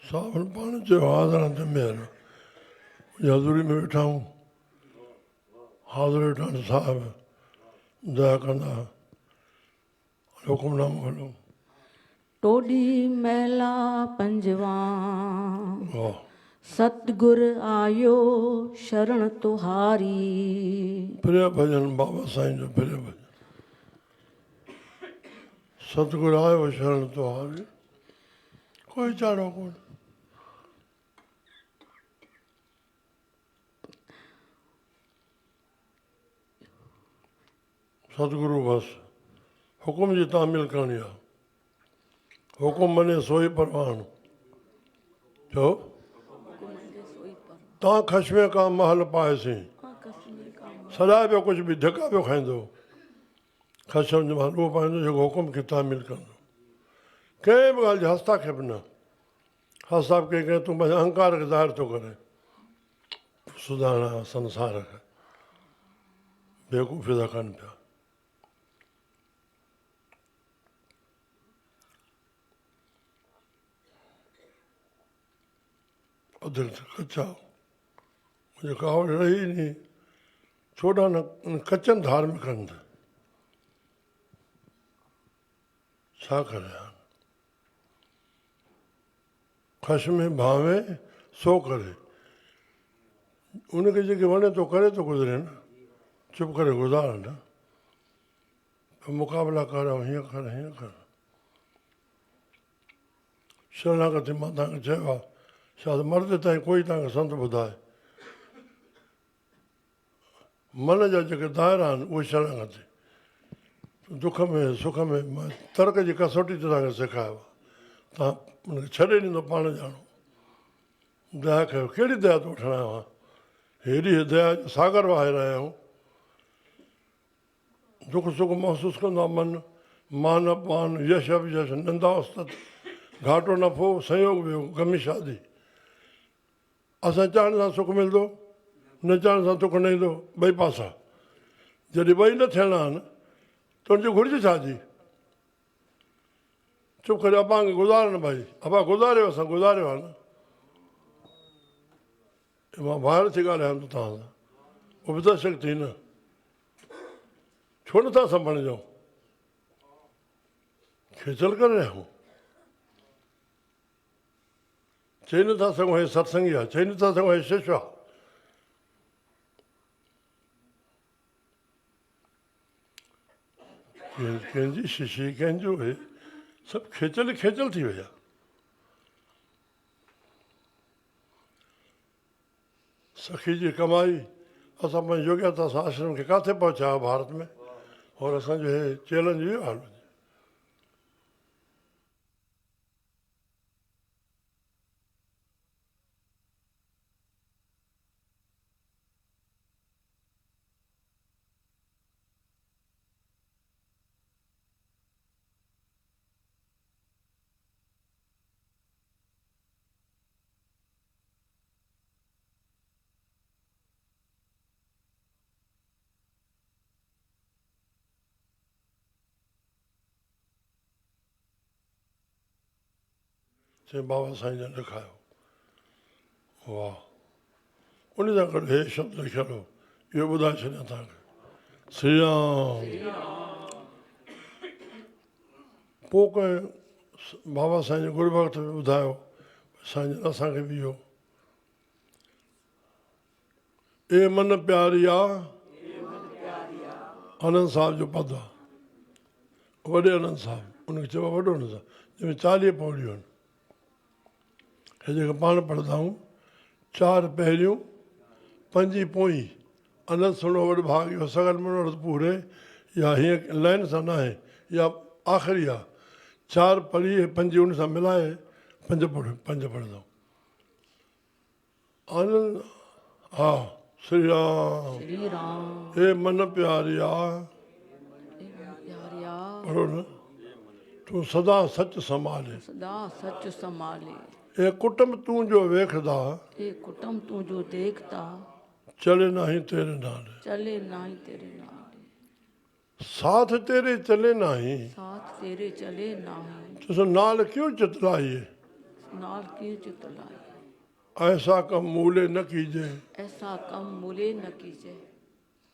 सावन पाण चयो हाज़िरां ते मेहर हज़ूरी में वेठा आहियूं हाज़िर वेठा साहिब दया कंदा हुकुमनामो हलो टोडी मैला पंजवा वाह सतगुर आयो शरण तुहारी। प्रिय भजन बाबा साईं जो प्रिय भजन सतगुर आयो शरण तुहारी कोई चाड़ो कोन सतगुरु बस हुकुम जी तामील करणी आहे हुकुम मने सोई परवान छो तव्हां खशमे का महल पाएसीं सदा पियो कुझु बि धिका पियो खाईंदो खशम जो महल उहो पाईंदो जेको हुकुम खे तामील कंदो कंहिं बि ॻाल्हि जी हस्ताक्षेप न हस्ताक्षेप कंहिं तूं पंहिंजे अहंकार खे ज़ाहिर थो करे सुधारणा संसार खे बेवकूफ़ी था कनि पिया दिलि कचा मुंहिंजो कावड़ रही नी छोड़ा न कचनि धार्मिकनि ते छा करे खश में भावे सो करे उनखे जेके वणे थो करे थो गुज़रे न चुप करे गुज़ार न मुक़ाबला कर हीअं कर हीअं कर शरणागति मां तव्हांखे चयो आहे शायदि मर्द ताईं कोई तव्हांखे संत ॿुधाए मन जा जेके दाइरा आहिनि उहे शरणागति दुख में सुख में मां तर्क जी कसोटी ते तव्हांखे सेखारियो आहे तव्हां उनखे छॾे ॾींदो पाण ॼाणो दया कयो कहिड़ी दया तो वठणु आयो आहे हेॾी दया जो सागर वहाए रहिया आहियूं दुख सुख महसूसु कंदो आहे मन मान अपमान यश अभियश निंदा उस्तत घाटो नफ़ो संयोग वियो गमी शादी असां चाहण सां सुख मिलंदो न चाहण सां दुख न ईंदो ॿई पासा जॾहिं ॿई न थियणा आहिनि त हुनजी घुरिज छा जी चुप करे अॿा खे गुज़ार न भाई अॿा गुज़ारियो असां गुज़ारियो आहे न मां ॿाहिरि थी ॻाल्हायां थो तव्हां सां उपद शक्ति न छो नथा सम्झो खेचल करे रहिया आहियूं चई नथा सघूं हे सत्संगी आहे चई नथा सघूं हे शिष्य आहे कंहिंजी शिशी कंहिंजो हे सभु खेचल खेचल थी वई आहे सखी जी कमाई असां पंहिंजी योग्यता सां आश्रम खे किथे पहुचायो भारत में और असांजो हे चैलेंज इहो हाल चई बाबा साईं जन लिखायो वाह उन सां गॾु हे शब्द लिखियल हो इहो ॿुधाए छॾियां तव्हांखे श्री राम पोइ कंहिं बाबा साईं जे गुरू भॻत में ॿुधायो साईं जन असांखे बि इहो ए मन प्यारी आहे आनंद साहिब जो पद आहे वॾे आनंद साहिब उनखे चइबो आहे वॾो आनंद साहिब जंहिंमें 40 पौड़ियूं आहिनि हे जेके पाण पढ़ंदा आहियूं 4 पहिरियूं 5 पोई अनंद सुणो वॾो भाग इहो सगल मनोरथ पूरे या हीअं लाइन सां न आहे या आख़िरी आहे 4 पढ़ी 5 उन सां मिलाए 5 पढ़ंदा आनंद हा श्री राम हे मन प्यारिया पढ़ो न तूं सदा सच संभाले सदा सच संभाले ए कुटुंब तूं जो वेखदा ए कुटुंब तू जो देखता चले नहीं तेरे नाले चले नहीं तेरे नाले साथ तेरे चले नहीं साथ तेरे चले नहीं तुस नाल क्यों चितलाइए नाल की चित लाए ऐसा कम मूले न कीजे। ऐसा कम मुले न कीजे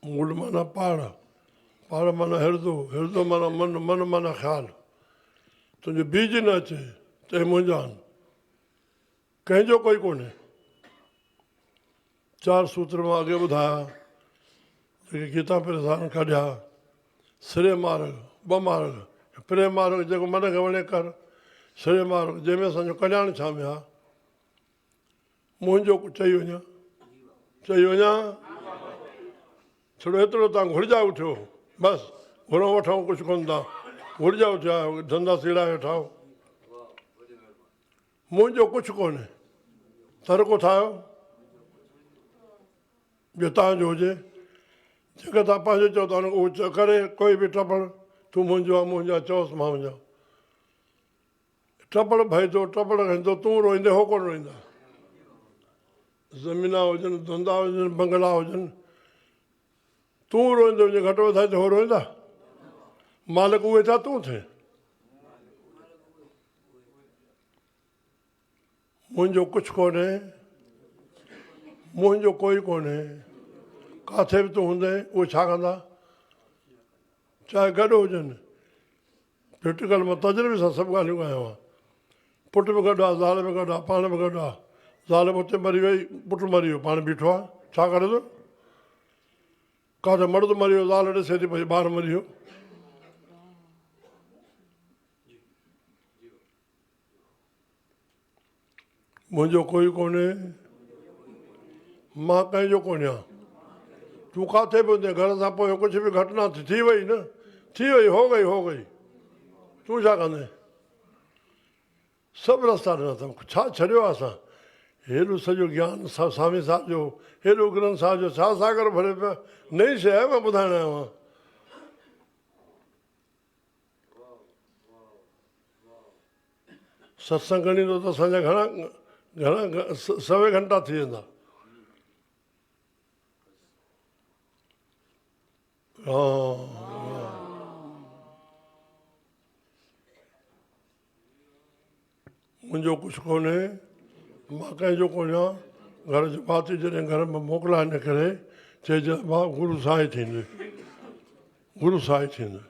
मूल माना पहाड़, पहाड़ माना हृदय, हृदय माना मन, मन माना ख्याल। तुंहिंजो बीज न अचे ते मुंहिंजा आहिनि, कंहिंजो कोई कोन्हे। चार सूत्र मां अॻे ॿुधाया जेके गीता प्रसारण कढिया। श्रेय मार्ग, ॿ मार्ग, प्रेम मार्ग जेको मन खे वणे कर, श्रेय मार्ग जंहिंमें असांजो कल्याण छामियो आहे। मुंहिंजो चई वञा, चई वञा, छड़ो एतिरो तव्हां घुरिजा उठियो, बसि घुरो वठूं कुझु कोन था, घुरिजा उथिया धंधा सीड़ा वेठा। मुंहिंजो कुझु कोन्हे, तरिको ठाहियो जो तव्हांजो हुजे। जेका तव्हां पंहिंजो चओ था उहो करे, कोई बि टपड़ तूं मुंहिंजो आहे, मुंहिंजा चओसि मां मुंहिंजा। टपड़ भईंदो, टपड़ खाईंदो, तूं रोईंदे हो कोन रोईंदा। ज़मीना हुजनि, धंधा हुजनि, बंगला हुजनि, तूं रोईंदो हुजे घटि वधाए त हो रोईंदा? मालिक उहे छा तूं थिए? मुंहिंजो कुझु कोन्हे, मुंहिंजो कोई कोन्हे। किथे बि तूं हूंदे उहे छा कंदा? चाहे गॾु हुजनि। प्रैक्टिकल मां तजुर्बे सां सभु ॻाल्हियूं कयूं आहे। पुटु बि गॾु आहे, ज़ाल बि गॾु आहे, पाण बि गॾु आहे। ज़ाल बि हुते मरी वई, पुटु मरी वियो, पाण बीठो आहे, छा करे थो? काथे मर्द मरी वियो, ज़ाल ॾिसे थी पई ॿारु मरी वियो। मुंहिंजो कोई कोन्हे, मां कंहिंजो कोन आहियां। तूं किथे बि हूंदे घर सां पोइ कुझु बि घटना थी वई न, थी वई, हो गई, हो गई, तूं छा कंदे? सभु रस्ता ॾिना अथऊं, छा छॾियो आहे असां? हेॾो सॼो ज्ञान स्वामी साहिब जो, हेॾो ग्रंथ साहिब जो छा सागर भरे पिया। नई शइ आहे मां ॿुधाइण आयो आहियां। सत्संग खणींदो त असांजा घणा घणा 100 घंटा थी वेंदा। हा, मुंहिंजो कुझु कोन्हे, मां कंहिंजो कोन आहियां। घर जो भाती जॾहिं घर में मोकिलाए न करे चइजे भाउ गुरू साईं थींदे, गुरू साईं थींदो।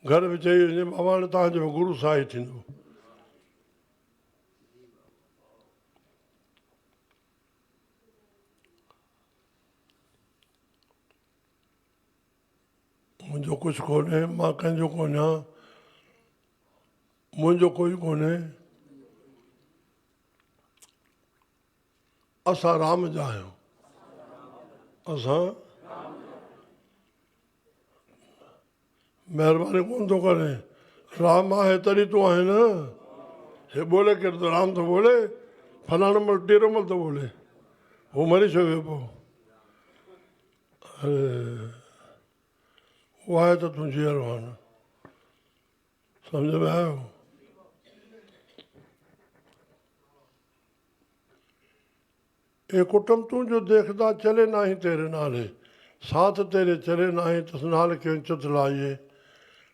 घर में चई वञे बाबा हाणे तव्हांजो गुरू साईं थींदो। मुंहिंजो कुझु कोन्हे, मां कंहिंजो कोन आहियां, मुंहिंजो कोई कोन्हे। असां राम जा आहियूं, असां महिरबानी कोन थो करे। राम आहे तॾहिं तूं आहे न। हे ॿोले केरु थो? राम थो ॿोले? फलाणो महिल टेरो महिल थो ॿोले, हू मरी छो वियो पोइ? अरे उहो आहे त तूं जीअरो आहे न, सम्झ में आयो? ए कुटुंब तूं जो देखदा चले नाही तेरे नाले, साथ तेरे चले नाही तस नाल क्यों चित लाइए।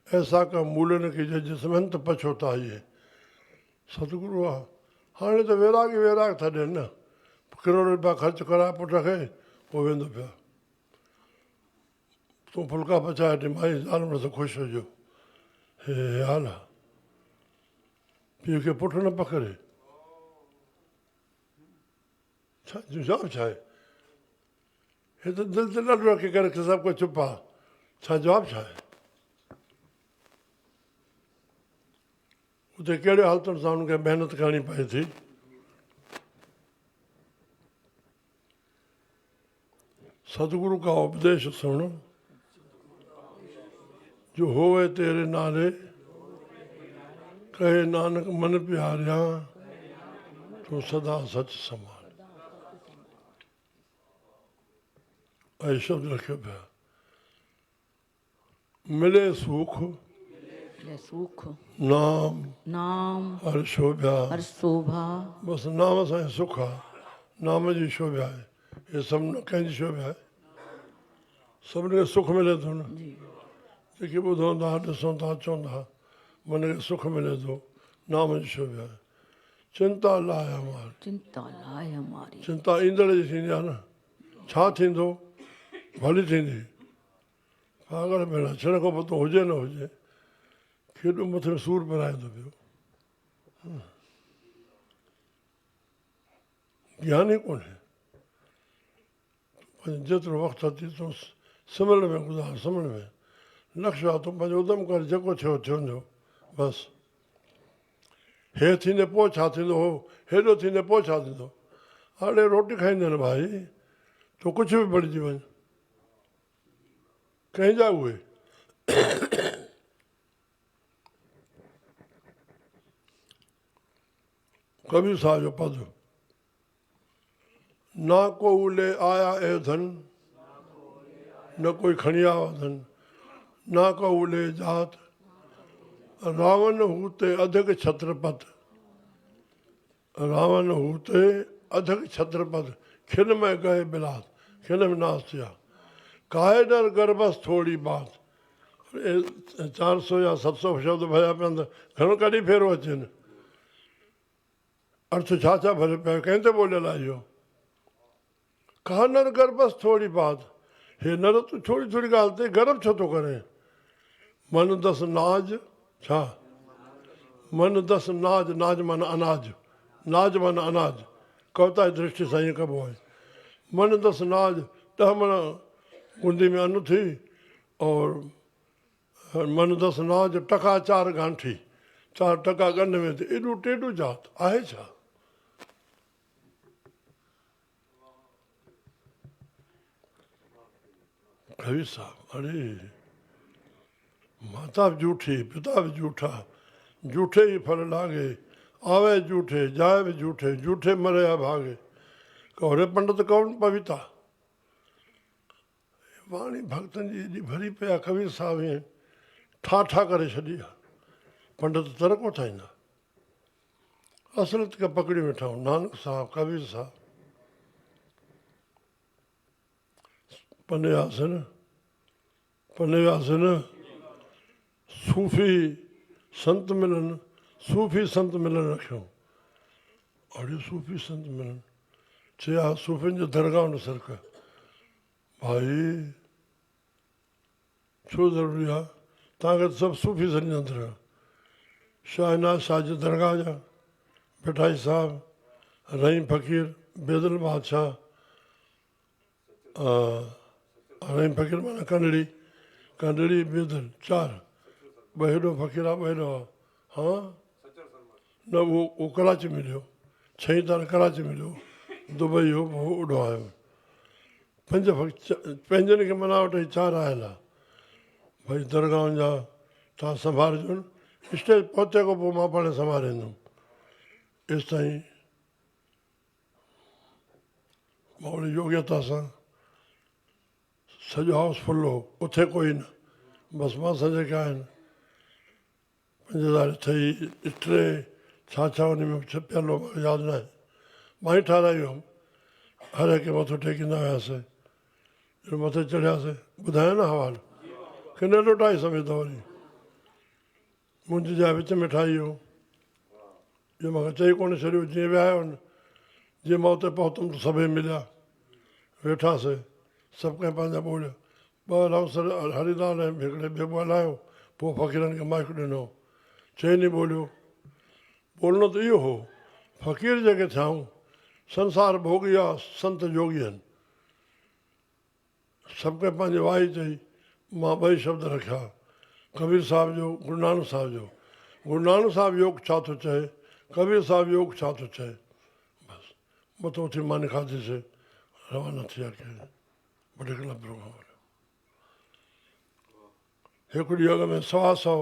ऐसा का मूल न कीजे जिसमें अंत पछोताइए। सतगुरु आहे। हाणे त वैरागी वैराग था ॾियनि न। करोड़ रुपया ख़र्च कराए पुट खे, पोइ वेंदो पिया। तूं फुल्का पचाए ॾे, माई ज़ाल मुड़ुस ख़ुशि हुजो, हे हाल आहे। पीउ खे पुटु न पकड़े, छा जवाबु छा आहे? हे त दिलि ते ॾाढो रखी करे सभु कुझु चुप आहे, छा जवाबु छा आहे? उते कहिड़े हालतुनि सां हुनखे महिनत करणी पए थी। सतगुरु का उपदेश सुन, जो होवे तेरे नाले, कहे नानक मन प्यारिया, तूं सदा सच संभाल। ऐं शब्द रखियो पिया, मिले सुख, सुख नाम नाम हर शोभा, हर शोभा। बसि नाम सां ई सुख आहे, नाम जी शोभा आहे। हे सभु न कंहिंजी शोभा आहे, सभिनी खे सुख मिले थो न। जेके ॿुधूं था, ॾिसूं था, अचूं था, मन खे सुख मिले थो, नाम जी शोभा आहे। चिंता लाइ हमारी चिंता लाइ हमारी चिंता ईंदड़ जी थींदी आहे न छा थींदो भली थींदी पागल भेण छण खां पतो हुजे न हुजे केॾो मथे में सूर पिराईंदो पियो ज्ञान ई कोन्हे जेतिरो वक़्तु अची तूं सिमरन में गुज़ार सिमरन में लक्ष्य आहे तूं पंहिंजो उधम कर जेको थियो थियो बसि हे थींदे पोइ छा थींदो हो हेॾो थींदे पोइ छा थींदो हाणे रोटी खाईंदे न भाई तूं कुझु बि भरिजी वञ कंहिंजा उहे कबीर साहब जो पद ना को ले आया ए धन न कोई खणी आया धन ना को ले जात रावण हूते अधक छत्रपत रावण हूते अधक छत्रपत खिन में गए बिलास खिन में नास थिया काहे डर गर्भस थोड़ी बात 400 या 700 शब्द भरिया पिया त घणो कॾहिं फेरो अचनि अर्थ छा छा भरे पिया कंहिं ते ॿोलियल आहे इहो कहा नर गर्भस थोड़ी बात हे नर तूं थोरी थोरी ॻाल्हि ते गर्भ छो थो करे मन दस नाज छा मन दस नाज नाज माना अनाज नाज माना अनाज कविता जी दृष्टि सां ईअं कबो आहे मन दस नाज 10 मण गुंदी में अन्न थी और मन दस नाज टका 4 गांठी 4 टका गंढ में थी एॾो टेॾो जात आहे छा कबीर साहब अरे माता भी झूठी पिता भी झूठा झूठे ही फल लागे आवे झूठे जाए भी झूठे झूठे मरे या भागे कौरे पंडित कौन पविता वाणी भक्तन जी एॾी भरी पिया कबीर साहब ईअं ठाठा करे छॾी आहे पंडित तर को ठाहींदा असलियत खे पकड़ी वेठा आहियूं नानक साहब कबीर साहब पने वियासीं न सूफ़ी संत मिलन रखियऊं अड़े सूफ़ी संत मिलन चया सूफ़ियुनि जो दरगाह न सरक भाई छो ज़रूरी आहे तव्हांखे सभु सूफ़ी सम्झंदड़ शाहनाज शाह जी दरगाह जा मिठाई साहब रहीम फ़क़ीर बेदल बादशाह रहीम फ़क़ीर माना कंडड़ी बेदल 4 ॿ हेॾो फ़क़ीर आहे ॿ हेॾो आहे हा न उहो कराची मिलियो 6 तारीख़ कराची मिलियो दुबई हो उॾो आयो 5 पंहिंजनि खे मना वटि 4 आयल आहे भई दरगाहनि जा तव्हां संभालिजो स्टेज पहुचे खां पोइ मां पाण संभालींदुमि एसि ताईं मां योग्यता सां सॼो हाउस फुल हो उथे कोई न बसि मां जेके आहिनि 5000 ठही टे छा उन में पियलो यादि न आहे मां ई ठाराई हुअमि हर हिकु मथो टेकींदा हुआसीं मथे चढ़ियासीं ॿुधायो न हवालु की न लुटाए सम्झंदो वरी मुंहिंजी जाइ विच में ठाही हो जो मूंखे चई कोन छॾियो जीअं विया आहियो न जीअं मां उते पहुतुमि त सभई मिलिया वेठासीं सभु कंहिं पंहिंजा ॿोलिया 2 लाउंसर हरिदान ऐं हिकिड़े ॿियो ॻाल्हायो पोइ फ़क़ीरनि खे माइक ॾिनो चई नहीं बोलियो बोलणो त इहो हो फ़क़ीर जेके थियाऊं संसार भोगी आहे संत योगी आहिनि सभु कंहिं पंहिंजी वाही चई मां 2 शब्द रखिया कबीर साहिब जो गुरु नानक साहिब जो गुरु नानक साहिब योग छा थो चए कबीर साहिब योग छा थो चए बसि मथो उथी मानी खाधीसीं रवाना थी विया कहिड़े पर्टिकुलर प्रोग्राम हिकु ॾींहुं अॻ में 100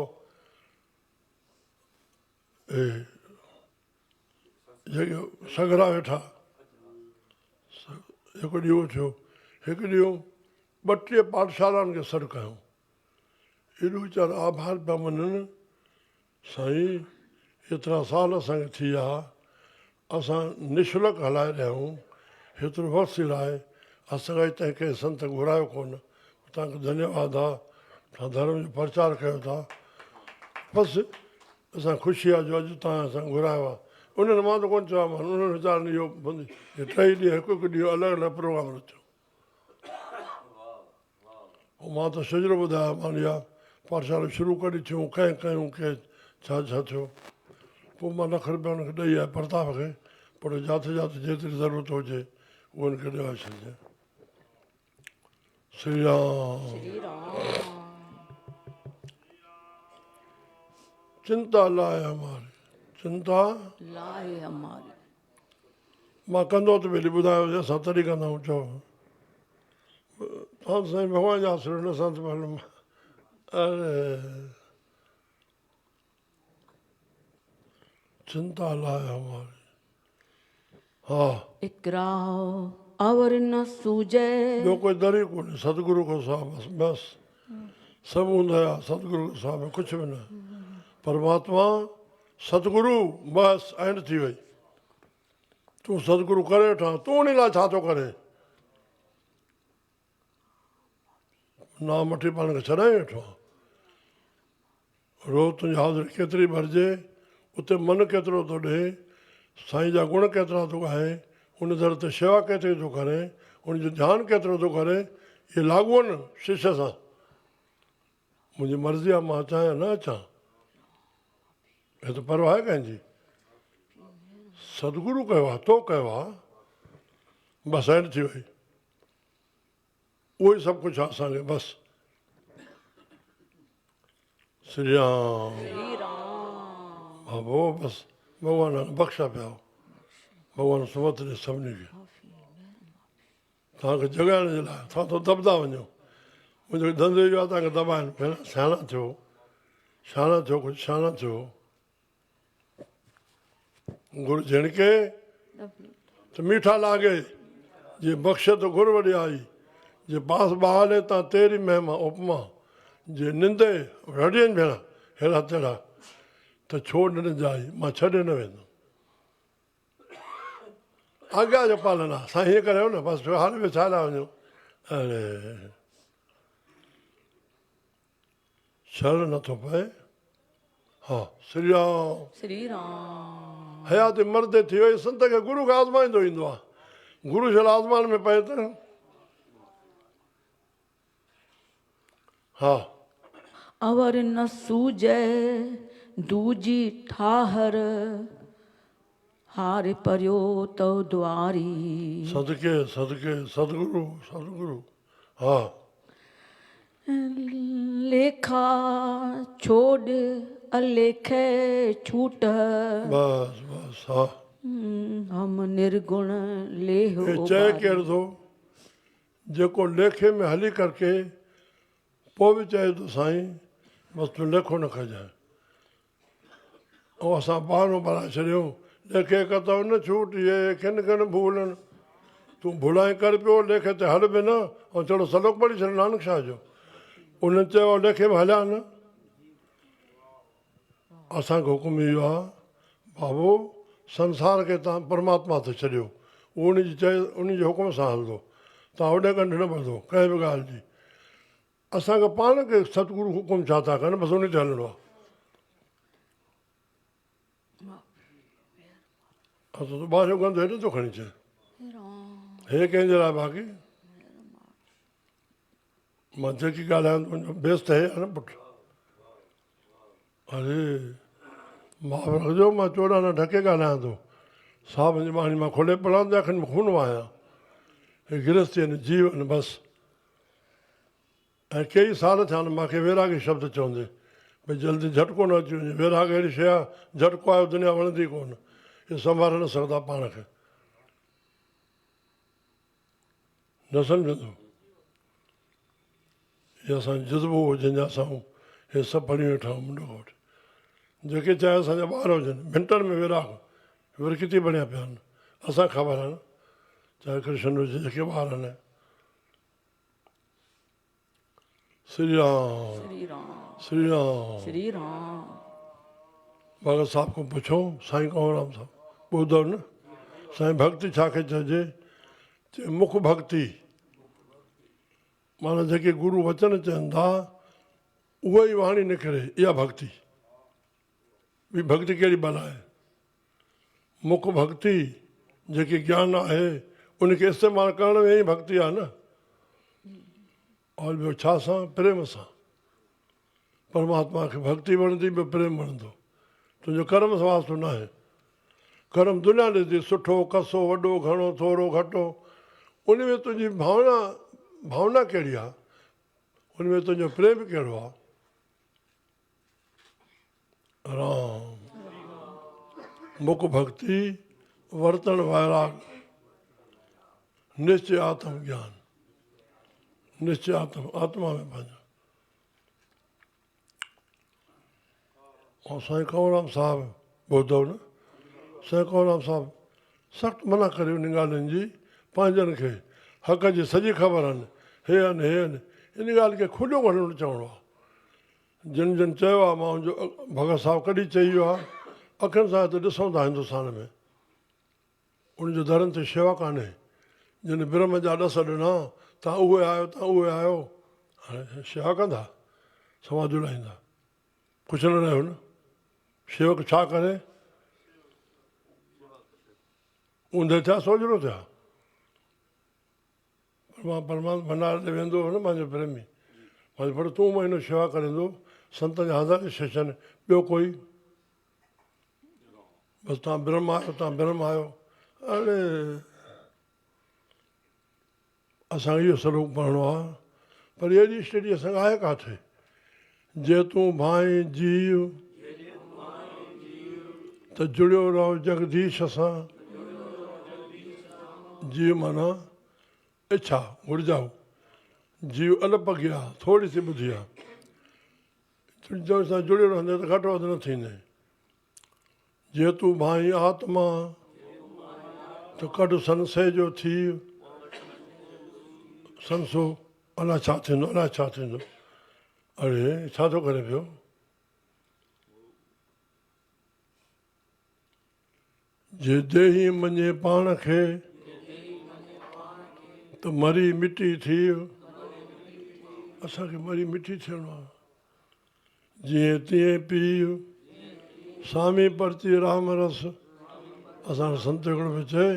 जेके सगरा वेठा हिकु ॾींहुं उहो थियो हिकु ॾींहुं 32 पाठशालाउनि खे सॾु कयूं एॾो वीचारा आभार पिया मञनि साईं एतिरा साल असांखे थी विया असां निशुल्क हलाए रहिया आहियूं हेतिरो वक़्तु लाइ असांखे तंहिं कंहिं संत घुरायो कोन तव्हांखे धन्यवाद आहे तव्हां धर्म जो प्रचार कयो था बसि असां ख़ुशी आहे जो अॼु तव्हां असां घुरायो आहे उन्हनि मां त कोन चयोमांनि, उन्हनि वीचारनि इहो टई ॾींहं हिकु हिकु ॾींहुं अलॻि अलॻि प्रोग्राम रचियो। ऐं मां त सिजरो ॿुधायो मान इहा पाठशाला शुरू कॾहिं थियूं, कंहिं कयूं, कंहिं छा छा थियो। पोइ मां लख रुपया हुनखे ॾेई आयो प्रताप खे, पर जिते जिते जेतिरी ज़रूरत हुजे उहो हिनखे ॾियाए छॾिजे। श्री राम। श्री राम। चिंता लाए हमारी, चिंता लाए हमारी। मां कंदो त भली ॿुधायो असां तॾहिं कंदा आहियूं। चओ तव्हां साईं भॻवान जा आसिर न सां त मालूम। अरे चिंता लाए हमारी। हा इकराओ अवर न सूझे। ॿियो कोई दर ई कोन्हे, सतगुरू खां सवाइ बसि बसि सभु हूंदा हुया सतगुरू खां सवाइ कुझु बि न। परमात्मा सतगुरू बसि एंड थी वई। तूं सतगुरू करे वेठा, तूं उन लाइ छा थो करे? नाम वठी पाण खे छॾाए वेठो आहे। रोज़ तुंहिंजी हाज़िरी केतिरी भरिजे, उते मन केतिरो थो ॾे, साईं जा गुण केतिरा थो ॻाए, उन दर ते शेवा केतिरी थो करे, उनजो ध्यानु केतिरो थो करे, इहे लागू आहिनि शिष्य सां। मुंहिंजी मर्ज़ी आहे मां अचां या न अचां, हे त परवाह आहे कंहिंजी। सतगुरू कयो आहे, तो कयो आहे, बसि एंड थी वई। उहो ई सभु कुझु आहे असांखे बसि। श्री राम। श्री राम। बाबो बसि भॻवान बख़्शा पिया, भॻवान सुमत ॾे सभिनी खे। तव्हांखे जॻाइण जे लाइ तव्हां त दॿंदा वञो। मुंहिंजो धंधो इहो आहे तव्हांखे दॿाइनि, भेण सियाणा थियो, शाणा थियो, कुझु शाणा थियो। गुरु झिणके त मीठा लागे, जे बख़्शे तो गुरु वॾी आई, जे पास बहाले तां तेरी महिमा उपमा, जे निंदे रड़ियनि भेण हेड़ा तेड़ा त छोड़ न जाई, मां छॾे न वेंदुमि। आज्ञा जो पालन आहे, साईं हीअं करियो न बसि हाल में छा लाइ वञो। अरे शरण नथो पए। हा श्री राम। श्री राम। हयाती मर्दे थी वई, संत खे गुरू खे आज़माईंदो ईंदो आहे। गुरू छल आज़मान में पए त हा। अवर न सूझे दूजी ठाहर, हार परियो तो द्वारी। सदके सदके सतगुरू सतगुरू। हा लेखा छोड़ अलेखे छूट, बस बस। हा हम निर्गुण लेहो हे चए केरु थो, जेको लेखे में हली करके पोइ बि चए थो साईं बसि तूं लेखो न खजाए। ऐं असां बहानो बनाए छॾियूं, लेखे कतौ न छूट ये खिन खिन भूलनि। तूं भुलाए कर पियो, लेखे ते हल बि न, ऐं थोरो सलोक पढ़ी छॾ नानक शाह जो। उन्हनि चयो लेखे में हलिया न। असांखे हुकुम इहो आहे बाबो संसार खे तव्हां परमात्मा ते छॾियो, उहो उनजी चए उनजे हुकुम सां हलंदो, तव्हां होॾे कंढ न ॿधो कंहिं बि ॻाल्हि जी। असांखे पाण खे सतगुरू हुकुम छा था कनि, बसि उन ते हलणो आहे। असां त ॿाहिरियों गंद हेॾे थो खणी अचे, हे कंहिंजे लाइ बाक़ी मां जेकी ॻाल्हायां तुंहिंजो बेस त हे आहे न पुटु। अरे मां रखिजो मां चोॾहं न ढके ॻाल्हायां थो, साहिब जी बाणी मां खोले पढ़ां त अखियुनि में खून आहियां। हे गिरस्ती आहिनि जीवन बसि। ऐं कई साल थिया आहिनि मूंखे वैरागी शब्द चवंदे, भई जल्दी झटको न अची वञे। वैराग अहिड़ी शइ आहे, झटको आयो दुनिया वणंदी कोन, हे संभाले न सघंदा पाण खे, न सम्झंदो। हे असांजो जज़्बो हो जंहिंजा असां हे सभु पढ़ी वेठा आहियूं मुंडो वटि। जेके चाहे असांजा ॿार हुजनि मिंटनि में वैराग विरकिती बणिया पिया आहिनि। असांखे ख़बर आहे न, चाहे कृष्ण हुजे जेके ॿार आहिनि। श्री राम। श्री राम। श्री राम। श्री राम। भगत साहिब खां पुछो, साईं कंवरराम साहिब ॿुधो न, साईं भक्ति छा खे चइजे, चए मुख भक्ति, माना जेके गुरू वचन चवनि था उहा ई वाणी निकिरे, इहा भक्ति। ॿी भक्ति कहिड़ी भला आहे? मुख भक्ति जेकी ज्ञान आहे उनखे इस्तेमालु करण में ई भक्ति आहे न। और ॿियो छा सां? प्रेम सां। परमात्मा खे भक्ति वणंदी, ॿियो प्रेम वणंदो। तुंहिंजो कर्म वास्तो न आहे। कर्म दुनिया ॾिसंदी, सुठो कसो वॾो घणो थोरो घटो, उन में तुंहिंजी भावना कहिड़ी आहे, उन में तुंहिंजो प्रेम कहिड़ो आहे। राम मुख भक्ति वर्तन वैराग निश्चय आत्म ज्ञान, निश्चय आत्मा में पंहिंजो। ऐं साईं कंवरराम साहिबु ॿुधो न, साईं कंवरराम साहिबु सख़्तु मना करे उन ॻाल्हियुनि जी, पंहिंजनि खे हक़ जी सॼी ख़बर आहिनि, हे आहिनि हे आहिनि, इन ॻाल्हि खे खुलियो वठणु चवणो आहे। जिन जिन चयो आहे, मां जो भगत साहिबु कॾहिं चई वियो आहे, अखियुनि सां त ॾिसूं था हिंदुस्तान में, उनजो दरनि ते शेवा कान्हे। जिन ब्रह्म जा ॾस ॾिना, तव्हां उहे आहियो, तव्हां उहे आहियो, हाणे शेवा कंदा, समाज उलाईंदा, कुझु न रहियो न। शेवक छा करे? ऊंधे थिया सोजरो थिया। परमात्मा भंडार ते वेंदो हो न पंहिंजो प्रेमी, पर तूं महीनो शेवा करंदो, संत जा हज़ार सेशन, ॿियो कोई बसि तव्हां ब्रह्म आहियो, तव्हां ब्रह्म आहियो। अड़े असांखे इहो सलूक पढ़णो आहे, पर एॾी स्टडी असांखे आहे किथे? जे तूं भाई जीव त जुड़ियो रहो जगदीश सां। जीव माना इच्छा घुरिजाऊं, जीव अलप गया, थोड़ी सी ॿुधी आहे। जो सां जुड़ियो रहंदे त घटि वधि न थींदे। जे तूं भाई आत्मा त कढ संशय जो थी, संसो अलाए छा थींदो, अलाए छा थींदो। अड़े छा थो करे पियो? जे देही मञे पाण खे त मरी मिटी थी। असांखे मरी मिटी थियणो आहे। जीअं तीअं पीउ स्वामी परची राम रस। असां संत हिकिड़ो बि चए,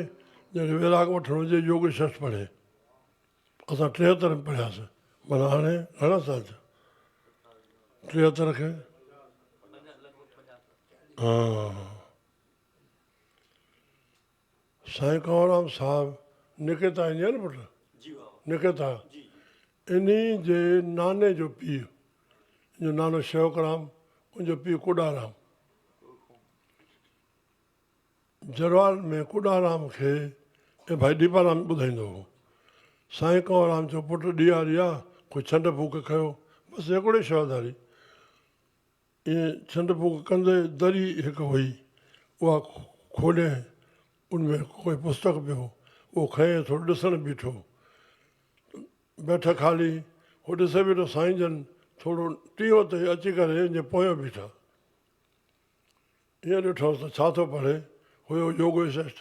जंहिंखे वैराग वठणो हुजे योग शस्त्र पढ़े। असां 73 में पढ़ियासीं, माना हाणे घणा साल थिया? 73 खे हा। साईं कंवरराम साहिबु निकिता ईंदी आहे न पुटु, निकिता इन्ही जे नाने जो पीउ, जो नालो शेवकराम, उनजो पीउ कुॾाराम। जरवाल में कुॾाराम खे ऐं भाई दीपाराम ॿुधाईंदो हो। साईं कंवरराम जो पुटु ॾियारी आहे, कोई छंड फूक कयो, बसि हिकिड़े शेवादारी। ईअं छंड फूक कंदे दरी हिकु हुई, उहा खोले, उनमें कोई पुस्तक पियो, उहो खणे थोरो ॾिसणु बीठो। बैठक ख़ाली, उहो ॾिसे वेठो साईं जन थोरो टीहो ते अची करे ईअं पोयां बीठा। ईअं ॾिठोसि त छा थो पढ़े, हुयो योग श्रेष्ठ।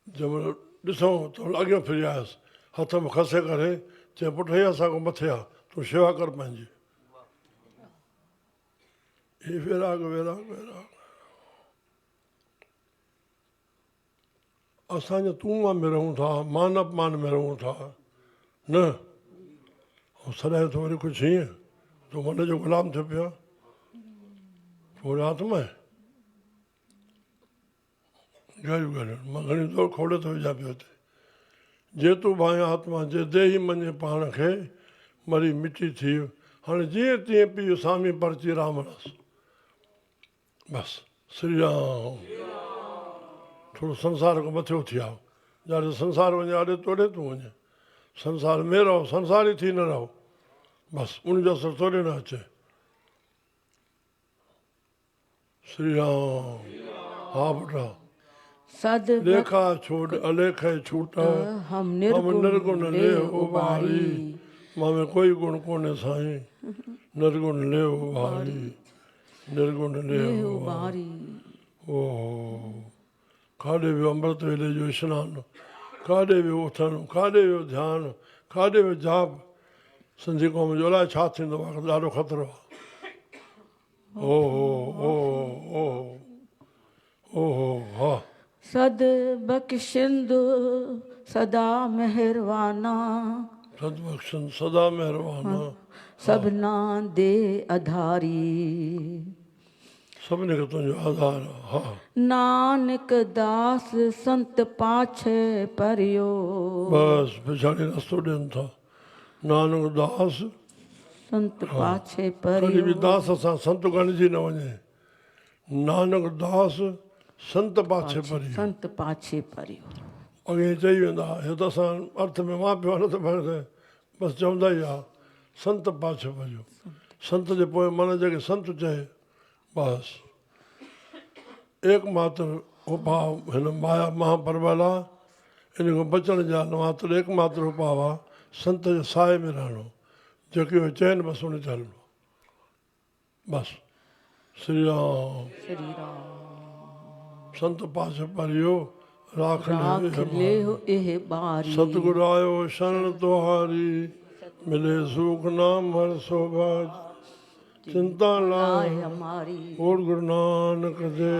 जंहिंमहिल ॾिसूं थोरो अॻियां फिरी आयुसि, हथ में खसे करे चए, पुटु हे असांखां मथे आहे, तूं शेवा कर पंहिंजी। ही वैराग वैराग वैराग। असांजे तूं मां में रहूं था, मान अपमान में रहूं था न। ऐं सदाईं थो वरी कुझु हीअं, तूं मन जो गुलाम थियो पियो, थोरी आत्मा आहे। ॻाल्हियूं ॻाल्हियूं मां घणी दौड़ खोले थो विझां पियो हिते। जे तूं भाई आत्मा, जे देही मञे पाण खे मरी मिटी थी। हाणे जीअं तीअं पीउ स्वामी परची राम रस। बसि श्री राम। थोरो संसार खां मथे थी आयो, जाॾे संसार वञे आॾे तोॾे तूं वञे। संसार में रहो, संसार ई थी न रहो, बसि उनजो असरु तोॾे न अचे। श्री राम। हा पुटा। सद लेखा छोड़ अलेख छूटा, हम हम निर्गुण ले उबारी। मां में कोई गुण कोन्हे साईं, निर्गुण ले उबारी, निर्गुण ले उबारी। ओहो, काॾे वियो अमृत वेले जो स्नानु, काॾे वियो उथणु, काॾे वियो ध्यानु, काॾे वियो जाप। सिंधी क़ौम जो अलाए छा थींदो आहे, ॾाढो ख़तरो आहे। ओहो ओहो ओहो ਓਹੋ ਵਾਹ ਸਦ ਬਖਸ਼ਿੰਦ ਸਦਾ ਮਿਹਰਵਾਨਾ ਸਤਬਖਸ਼ਨ ਸਦਾ ਮਿਹਰਬਾਨਾ ਸਭਨਾ ਦੇ ਆਧਾਰੀ सभिनी खे तुंहिंजो आधार हा नानक दास संत पाछे परियो बस पिछाड़ी रस्तो ॾियनि था नानक दास संत पाछे कॾहिं बि परियो दास सां संत गणिजी न वञे नानक दास संत पाछे परी संत पाछे परियो अॻे चई वेंदा हे त असां अर्थ में मां पियो न त बसि चवंदा ई आहे संत पाछे परियो संत जे पोइ मन जेके संत चए बसि एकमात्र उपाव हिन माया महाप्रबल आहे इन खां बचण जा मात्र एकमात्र उपाव आहे संत जे साए में रहणो जेके उहे चइनि बसि उन ते हलणो बसि श्री राम श्री राम संत पाछे परियो राख राख ले एह बारी सतगुरु आयो शरण तुहारी मिले सुख नाम हर सोभाज चिंता लाए हमारी और गुरु नानक दे